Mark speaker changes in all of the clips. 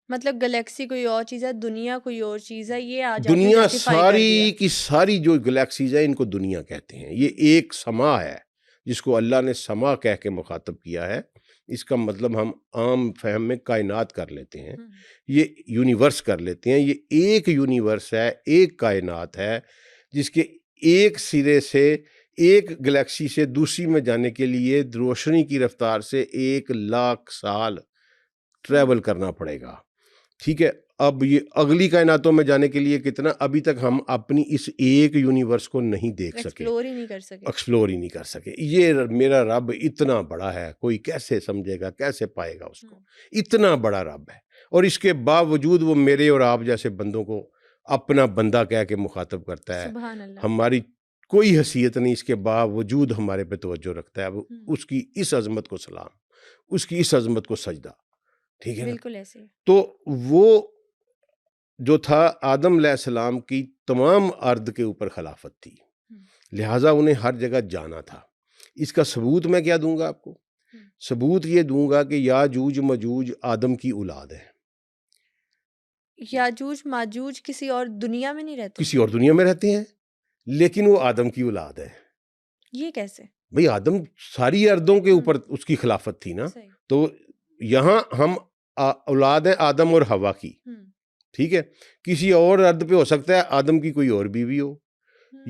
Speaker 1: मतलब गैलेक्सी कोई और चीज़ है, दुनिया कोई और चीज़ है, ये आज आपने
Speaker 2: दुनिया
Speaker 1: जस्टिफाई कर दिया।
Speaker 2: सारी की सारी जो गैलेक्सीज है इनको दुनिया कहते हैं। ये एक समा है जिसको अल्लाह ने समा कह के मुखातब किया है। इसका मतलब हम आम फहम में कायनात कर लेते हैं,
Speaker 1: हुँ,
Speaker 2: ये यूनिवर्स कर लेते हैं। ये एक यूनिवर्स है, एक कायनात है जिसके एक सिरे से एक गैलेक्सी से दूसरी में जाने के लिए रोशनी की रफ्तार से 1 लाख साल
Speaker 1: हुँ,
Speaker 2: ट्रैवल करना पड़ेगा। ठीक है, अब ये अगली कायनातों में जाने के लिए कितना, अभी तक हम अपनी इस एक यूनिवर्स को नहीं देख सके,
Speaker 1: एक्सप्लोर ही नहीं कर सके।
Speaker 2: एक्सप्लोर ही नहीं कर सके। मेरा रब इतना बड़ा है, कोई कैसे समझेगा, कैसे पाएगा उसको।
Speaker 1: हुँ,
Speaker 2: इतना बड़ा रब है और इसके बावजूद वो मेरे और आप जैसे बंदों को अपना बंदा कह के मुखातब करता है।
Speaker 1: सुभान अल्लाह।
Speaker 2: हमारी कोई हैसियत नहीं, इसके बावजूद हमारे पे तवज्जो रखता है। वो
Speaker 1: हुँ,
Speaker 2: उसकी इस अजमत को सलाम, उसकी इस अजमत को सजदा। ठीक है ना।
Speaker 1: बिल्कुल ऐसे ही।
Speaker 2: तो वो जो था आदम अलैहिस्सलाम की तमाम अर्द के ऊपर खिलाफत थी,
Speaker 1: हुँ,
Speaker 2: लिहाजा उन्हें हर जगह जाना था। इसका सबूत मैं क्या दूंगा आपको?
Speaker 1: हुँ।
Speaker 2: सबूत ये दूंगा कि याजूज मजूज आदम की औलाद है।
Speaker 1: याजूज माजूज किसी और दुनिया में नहीं रहते?
Speaker 2: किसी और दुनिया में रहते हैं लेकिन वो आदम की औलाद है।
Speaker 1: ये कैसे?
Speaker 2: भाई आदम सारी अर्दों के
Speaker 1: हुँ,
Speaker 2: ऊपर उसकी खिलाफत थी ना।
Speaker 1: सही।
Speaker 2: तो यहाँ हम औलाद हैं आदम और हवा की।
Speaker 1: हुँ,
Speaker 2: ठीक है, किसी और अर्द पे हो सकता है आदम की कोई और बीवी हो,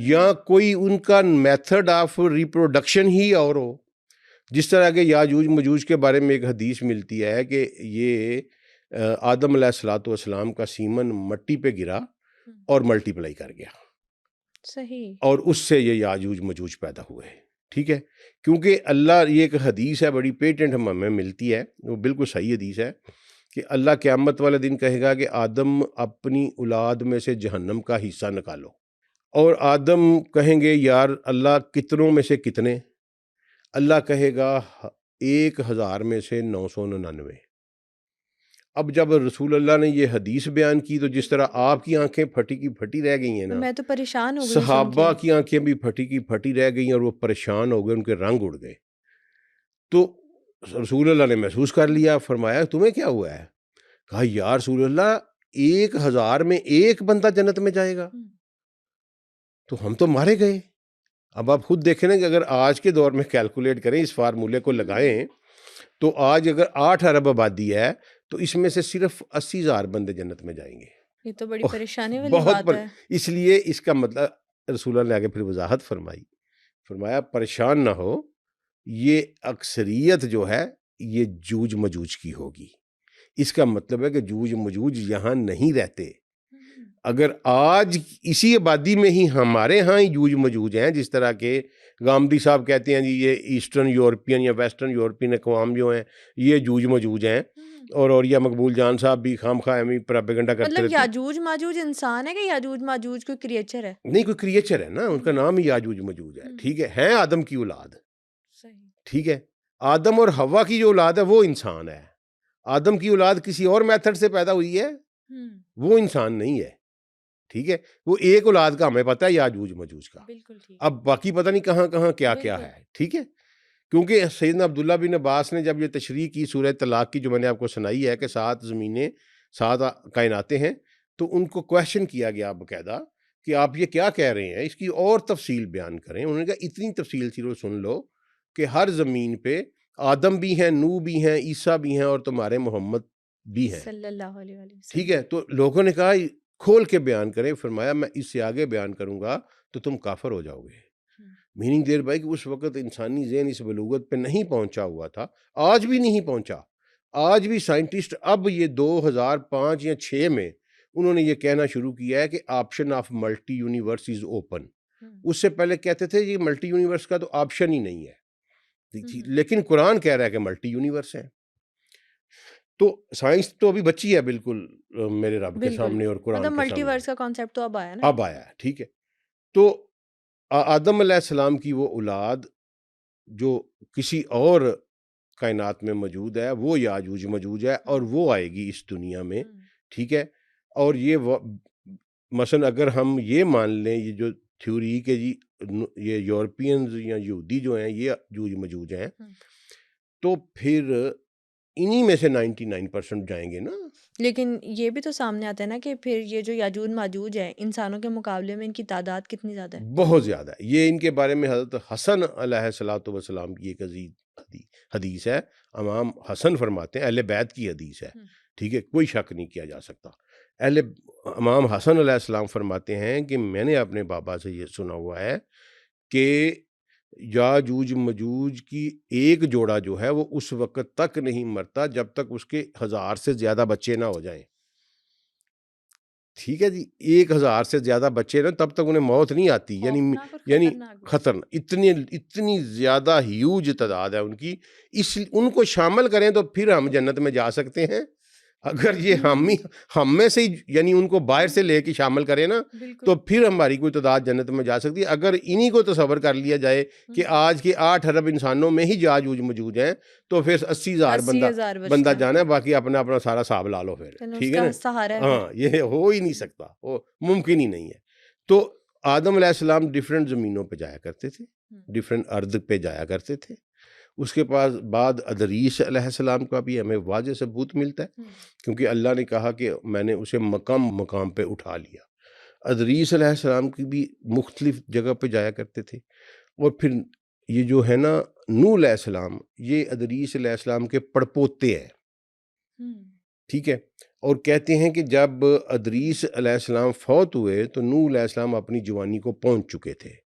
Speaker 2: या
Speaker 1: हुँ,
Speaker 2: कोई उनका मेथड ऑफ रिप्रोडक्शन ही और हो। जिस तरह के याजूज मजूज के बारे में एक हदीस मिलती है कि ये आदम अलैहिस्सलाम का सीमन मट्टी पे गिरा
Speaker 1: हुँ,
Speaker 2: और मल्टीप्लाई कर गया
Speaker 1: सही।
Speaker 2: और उससे ये याजूज मजूज पैदा हुए। ठीक है, क्योंकि अल्लाह, ये एक हदीस है बड़ी पेटेंट हमें मिलती है, वो बिल्कुल सही हदीस है कि अल्लाह क़यामत वाले दिन कहेगा कि आदम अपनी औलाद में से जहन्नम का हिस्सा निकालो। और आदम कहेंगे यार अल्लाह कितनों में से कितने? अल्लाह कहेगा 1000 में से 999। अब जब रसूल अल्लाह ने ये हदीस बयान की तो जिस तरह आपकी आंखें फटी की फटी रह गई हैं ना,
Speaker 1: मैं तो परेशान हो गई हूँ सुन के।
Speaker 2: सहाबा की आंखें भी फटी की फटी रह गई और वो परेशान हो गए, उनके रंग उड़ गए। तो रसूल अल्लाह ने महसूस कर
Speaker 1: हुँ,
Speaker 2: लिया, फरमाया तुम्हें क्या हुआ है? कहा यार रसूल अल्लाह 1000 में एक बंदा जन्नत में जाएगा,
Speaker 1: हुँ,
Speaker 2: तो हम तो मारे गए। अब आप खुद देखें ना कि अगर आज के दौर में कैलकुलेट करें, इस फार्मूले को
Speaker 1: हुँ,
Speaker 2: लगाएं, तो आज अगर 8 अरब आबादी है तो इसमें से सिर्फ 80,000 बंदे जन्नत में जाएंगे।
Speaker 1: ये तो बड़ी
Speaker 2: ओह!
Speaker 1: परेशानी वाली
Speaker 2: बहुत
Speaker 1: बात
Speaker 2: पर,
Speaker 1: है।
Speaker 2: इसलिए इसका मतलब रसूलुल्लाह ने आगे फिर वजाहत फरमाई, फरमाया परेशान ना हो, ये अक्सरियत जो है ये जूज मजूज की होगी। इसका मतलब है कि जूज मजूज यहाँ नहीं रहते।
Speaker 1: हुँ,
Speaker 2: अगर आज इसी आबादी में ही हमारे यहाँ ही जूज मजूज हैं, जिस तरह के गामदी साहब कहते हैं जी ये ईस्टर्न यूरोपियन या वेस्टर्न यूरोपियन अकवाम जो हैं ये जूज मजूज हैं,
Speaker 1: हुँ।
Speaker 2: और या मकबूल जान साहब भी खामखा एम ही प्रोपेगेंडा करते
Speaker 1: मतलब
Speaker 2: रहते हैं।
Speaker 1: याजूज माजूज इंसान है कि याजूज माजूज कोई क्रिएचर है?
Speaker 2: नहीं, कोई क्रिएचर है ना, उनका
Speaker 1: हुँ,
Speaker 2: नाम ही याजूज मजूज है।
Speaker 1: हुँ,
Speaker 2: ठीक है आदम की औलाद।
Speaker 1: सही।
Speaker 2: ठीक है, आदम और हवा की जो औलाद है वो इंसान है। आदम की औलाद किसी और मेथड से पैदा हुई है,
Speaker 1: हुँ,
Speaker 2: वो इंसान नहीं है। ठीक है, वो एक औलाद का हमें पता है याजूज मजूज का।
Speaker 1: बिल्कुल ठीक।
Speaker 2: अब बाकी पता नहीं कहाँ कहाँ क्या क्या
Speaker 1: बिल्कुल।
Speaker 2: है। ठीक है, क्योंकि सैयदना अब्दुल्ला बिन अब्बास ने जब ये तशरीह की सूरह तलाक की, जो मैंने आपको सुनाई है कि
Speaker 1: हुँ,
Speaker 2: 7 ज़मीनें 7 कायनातें हैं, तो उनको क्वेश्चन किया गया बाकायदा कि आप ये क्या कह रहे हैं, इसकी और तफसील बयान करें। उन्होंने कहा इतनी तफसील सिर्फ सुन लो कि हर ज़मीन पे आदम भी हैं, नूह भी हैं, ईसा भी हैं और तुम्हारे मोहम्मद भी हैं।
Speaker 1: सल्लल्लाहु अलैहि
Speaker 2: ठीक
Speaker 1: वसल्लम।
Speaker 2: है, तो लोगों ने कहा खोल के बयान करें। फरमाया मैं इससे आगे बयान करूँगा तो तुम काफ़िर हो जाओगे।
Speaker 1: हुँ,
Speaker 2: मीनिंग देयर बाय कि उस वक़्त इंसानी ज़हन इस बलूगत पे नहीं पहुँचा हुआ था, आज भी नहीं पहुँचा। आज भी साइंटिस्ट अब ये 2005 या 6 में उन्होंने ये कहना शुरू किया है कि option of multi universe is open.
Speaker 1: हुँ,
Speaker 2: उससे पहले कहते थे ये मल्टी यूनिवर्स का तो ऑप्शन ही नहीं है।
Speaker 1: हुँ,
Speaker 2: देखिए,
Speaker 1: हुँ,
Speaker 2: लेकिन कुरान कह रहा है कि मल्टी यूनिवर्स है। तो साइंस तो अभी बच्ची है बिल्कुल मेरे रब के
Speaker 1: बिल्कुल।
Speaker 2: सामने और कुरान
Speaker 1: मतलब
Speaker 2: के सामने।
Speaker 1: मल्टीवर्स का कॉन्सेप्ट तो अब आया ना?
Speaker 2: अब आया है, ठीक है। तो आदम अलैहिस्सलाम की वो औलाद जो किसी और कायनात में मौजूद है, वो याजूज मजूज है
Speaker 1: हुँ,
Speaker 2: और वो आएगी इस दुनिया में।
Speaker 1: हुँ,
Speaker 2: ठीक है, और ये मसलन अगर हम ये मान लें, ये जो थ्योरी के जी ये यूरोपियंस या यहूदी जो हैं ये जूज मजूज हैं,
Speaker 1: हुँ,
Speaker 2: तो फिर इन्हीं में से 99% जाएंगे ना।
Speaker 1: लेकिन ये भी तो सामने आता है ना कि फिर ये जो याजूज माजूज है, इंसानों के मुकाबले में इनकी तादाद कितनी ज़्यादा है।
Speaker 2: बहुत ज़्यादा है। ये इनके बारे में हज़रत हसन अलैहिस्सलातु वस्सलाम की एक अजीज हदीस है। इमाम हसन फरमाते हैं, अहले बैत की हदीस है, ठीक है, कोई शक नहीं किया जा सकता। अहले इमाम हसन अलैहिस्सलाम फरमाते हैं कि मैंने अपने बाबा से ये सुना हुआ है कि याजूज मजूज की एक जोड़ा जो है वो उस वक़्त तक नहीं मरता जब तक उसके 1000 से ज़्यादा बच्चे ना हो जाएँ। ठीक है जी, 1000 से ज़्यादा बच्चे ना तब तक उन्हें मौत नहीं आती,
Speaker 1: खौफनाक और
Speaker 2: यानी
Speaker 1: खतरनाक भी।
Speaker 2: खतरनाक, इतनी ज़्यादा ह्यूज तादाद है उनकी। इस उनको शामिल करें तो फिर हम जन्नत में जा सकते हैं। अगर ये हम में से ही यानी उनको बाहर से लेके शामिल करें ना, तो
Speaker 1: बिल्कुल।
Speaker 2: फिर हमारी कोई तादाद जन्नत में जा सकती है। अगर इन्हीं को तसव्वुर कर लिया जाए कि आज के 8 अरब इंसानों में ही याजूज मौजूद हैं, तो फिर 80,000 बंदा
Speaker 1: 80,000
Speaker 2: बंदा
Speaker 1: बचता।
Speaker 2: जाना है, बाकी अपना अपना सारा हिसाब ला लो फिर,
Speaker 1: चलो
Speaker 2: ठीक है
Speaker 1: उसका
Speaker 2: ना।
Speaker 1: सहारा है फिर।
Speaker 2: हाँ, ये हो ही नहीं सकता, वो मुमकिन ही नहीं है। तो आदम अलैहिस्सलाम डिफरेंट ज़मीनों पे जाया करते थे, डिफरेंट अर्द पे जाया करते थे। उसके पास बाद अदरीस अलैहिस्सलाम का भी हमें वाज़ेह सबूत मिलता है, क्योंकि अल्लाह ने कहा कि मैंने उसे मकाम मकाम पे उठा लिया। अदरीस अलैहिस्सलाम की भी मुख्तलिफ जगह पे जाया करते थे। और फिर ये जो है ना नूह अलैहिस्सलाम, ये अदरीस अलैहिस्सलाम के पड़पोते हैं, ठीक है। और कहते हैं कि जब अदरीस अलैहिस्सलाम फौत हुए तो नूह अलैहिस्सलाम अपनी जवानी को पहुंच चुके थे,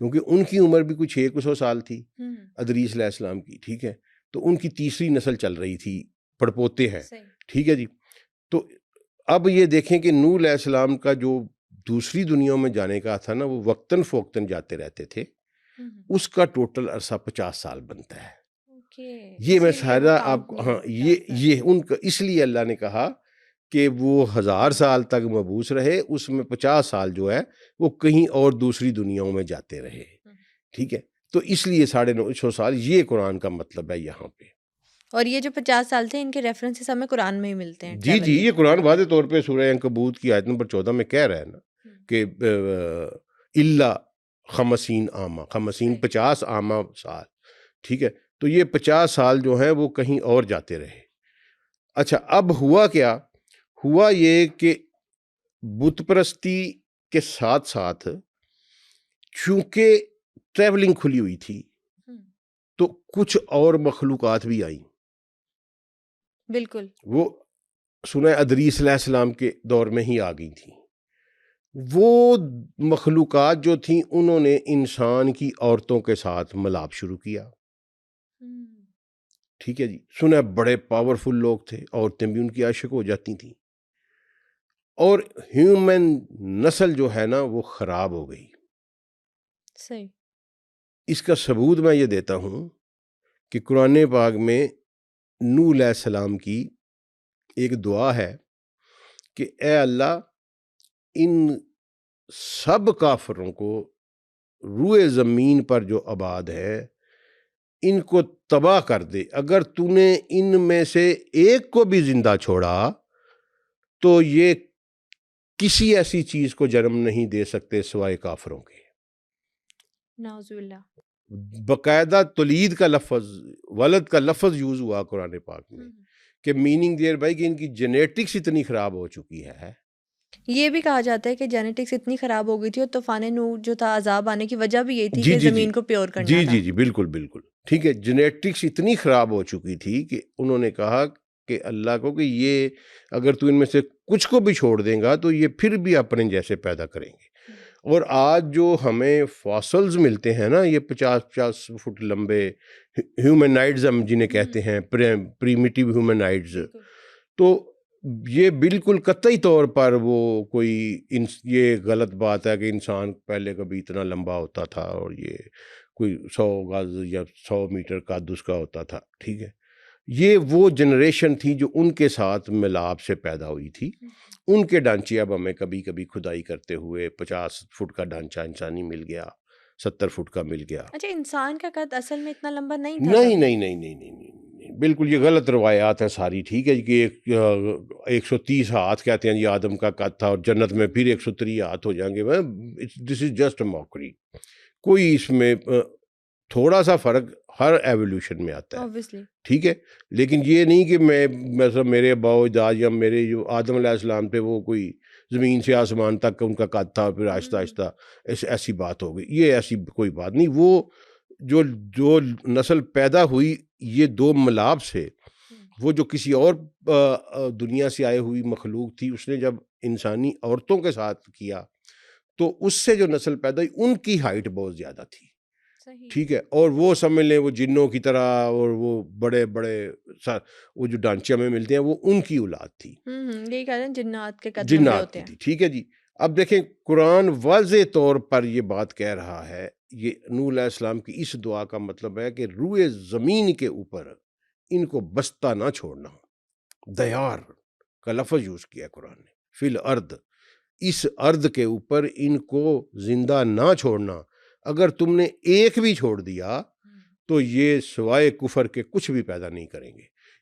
Speaker 2: क्योंकि उनकी उम्र भी कुछ 600 साल थी अदरीस अलैहिस्सलाम की, ठीक है। तो उनकी तीसरी नस्ल चल रही थी, पड़पोते हैं, ठीक है जी। तो अब ये देखें कि नूह अलैहिस्सलाम का जो दूसरी दुनिया में जाने का था ना, वो वक्तन फ़ोक्तन जाते रहते थे, उसका टोटल अरसा 50 साल बनता है। ये मैं सारा आपको, हाँ, ये उनका, इसलिए अल्लाह ने कहा कि वो 1000 साल तक मबूस रहे, उसमें 50 साल जो है वो कहीं और दूसरी दुनियाओं में जाते रहे, ठीक है। तो इसलिए 950 साल, ये कुरान का मतलब है यहाँ पे।
Speaker 1: और ये जो 50 साल थे, इनके रेफरेंसेस हमें कुरान में ही मिलते हैं
Speaker 2: जी
Speaker 1: ट्रैवल
Speaker 2: जी,
Speaker 1: के।
Speaker 2: ये कुरान वाज़े तौर पे सूरह अंकबूत की आयत नंबर 14 में कह रहा है ना कि इल्ला खमसीन आमा, खमसीन 50 आमा साल, ठीक है। तो ये 50 साल जो हैं वो कहीं और जाते रहे। अच्छा, अब हुआ क्या? हुआ ये कि बुत परस्ती के साथ साथ चूंकि ट्रैवलिंग खुली हुई थी, तो कुछ और मखलूकात भी आई।
Speaker 1: बिल्कुल।
Speaker 2: वो सुना अदरीस अलैहिस्सलाम के दौर में ही आ गई थी। वो मखलूकात जो थी, उन्होंने इंसान की औरतों के साथ मिलाप शुरू किया, ठीक है जी। सुना बड़े पावरफुल लोग थे, औरतें भी उनकी आशिक हो जाती थी, और ह्यूमन नस्ल जो है ना वो खराब हो गई।
Speaker 1: सही।
Speaker 2: इसका सबूत मैं ये देता हूं कि कुरान पाक में नूह अलैहिस्सलाम की एक दुआ है कि ए अल्लाह, इन सब काफरों को रूए ज़मीन पर जो आबाद है, इनको तबाह कर दे। अगर तूने इनमें से एक को भी जिंदा छोड़ा तो ये किसी ऐसी चीज को जन्म नहीं दे सकते सिवाय काफरों के।
Speaker 1: नाउजुबिल्लाह।
Speaker 2: बकायदा तौलीद का लफ्ज, वलद का लफ्ज यूज हुआ कुरान पाक में, कि मीनिंग देयर भाई कि इनकी जेनेटिक्स इतनी खराब हो चुकी है।
Speaker 1: ये भी कहा जाता है कि जेनेटिक्स इतनी खराब हो गई थी और तूफान नूह जो था, अजाब आने की वजह भी यही थी
Speaker 2: जी
Speaker 1: कि
Speaker 2: जी जी
Speaker 1: जमीन को प्योर
Speaker 2: जी
Speaker 1: करना
Speaker 2: जी
Speaker 1: था।
Speaker 2: जी, बिल्कुल बिल्कुल, ठीक है। जेनेटिक्स इतनी खराब हो चुकी थी कि उन्होंने कहा कि अल्लाह को कि ये अगर तू इनमें से कुछ को भी छोड़ देगा तो ये फिर भी अपने जैसे पैदा करेंगे। और आज जो हमें फॉसल्स मिलते हैं ना, ये 50-50 फुट लंबे ह्यूमनाइड्स हम जिन्हें कहते हैं, प्रीमिटिव ह्यूमनाइड्स, तो ये बिल्कुल कतई तौर पर वो कोई ये गलत बात है कि इंसान पहले कभी इतना लंबा होता था और ये कोई 100 गज या 100 मीटर कद उसका होता था, ठीक है। ये वो जनरेशन थी जो उनके साथ मिलाप से पैदा हुई थी। उनके ढांचे अब हमें कभी कभी खुदाई करते हुए 50 फुट का ढांचा इंसानी मिल गया, 70 फुट का मिल गया।
Speaker 1: अच्छा, इंसान का कद असल में इतना लंबा नहीं था
Speaker 2: नहीं
Speaker 1: तब?
Speaker 2: नहीं नहीं नहीं नहीं नहीं, नहीं। बिल्कुल ये गलत रवायात हैं सारी, ठीक है कि 130 हाथ कहते हैं जी आदम का कद था, और जन्नत में फिर 130 हाथ हो जाएंगे। This is just a mockery. कोई इसमें थोड़ा सा फर्क हर एवोल्यूशन में आता है,
Speaker 1: ऑब्वियसली।
Speaker 2: ठीक है। लेकिन ये नहीं कि मैं मतलब मेरे बाओ-अजदाद या मेरे जो आदम अलैहिस्सलाम थे वो कोई ज़मीन से आसमान तक उनका कद था, फिर आहिस्ता-आहिस्ता ऐसी बात हो गई। ये ऐसी कोई बात नहीं। वो जो जो नस्ल पैदा हुई ये 2 मिलाप से, वो जो किसी और दुनिया से आई हुई मखलूक थी, उसने जब इंसानी औरतों के साथ किया, तो उससे जो नस्ल पैदा हुई उनकी हाइट बहुत ज़्यादा थी,
Speaker 1: सही।
Speaker 2: ठीक है। और वो समझ लें वो जिन्नों की तरह, और वो बड़े-बड़े वो जो ढांचे हमें मिलते हैं वो उनकी औलाद थी,
Speaker 1: यही कह रहे हैं जिन्नात के कद लंबे
Speaker 2: जिन्नात
Speaker 1: होते
Speaker 2: की
Speaker 1: हैं।
Speaker 2: थी, ठीक है जी। अब देखें कुरान वाज़े तौर पर ये बात कह रहा है, ये नूह अलैहिस्सलाम की इस दुआ का मतलब है कि रूए ज़मीन के ऊपर इनको बस्ता ना छोड़ना। दयार का लफ़्ज़ यूज़ किया है कुरान ने, फिल अर्द, इस अर्द के ऊपर इनको ज़िंदा ना छोड़ना। अगर तुमने एक भी छोड़ दिया, तो ये सिवाय कुफ़र के कुछ भी पैदा नहीं करेंगे।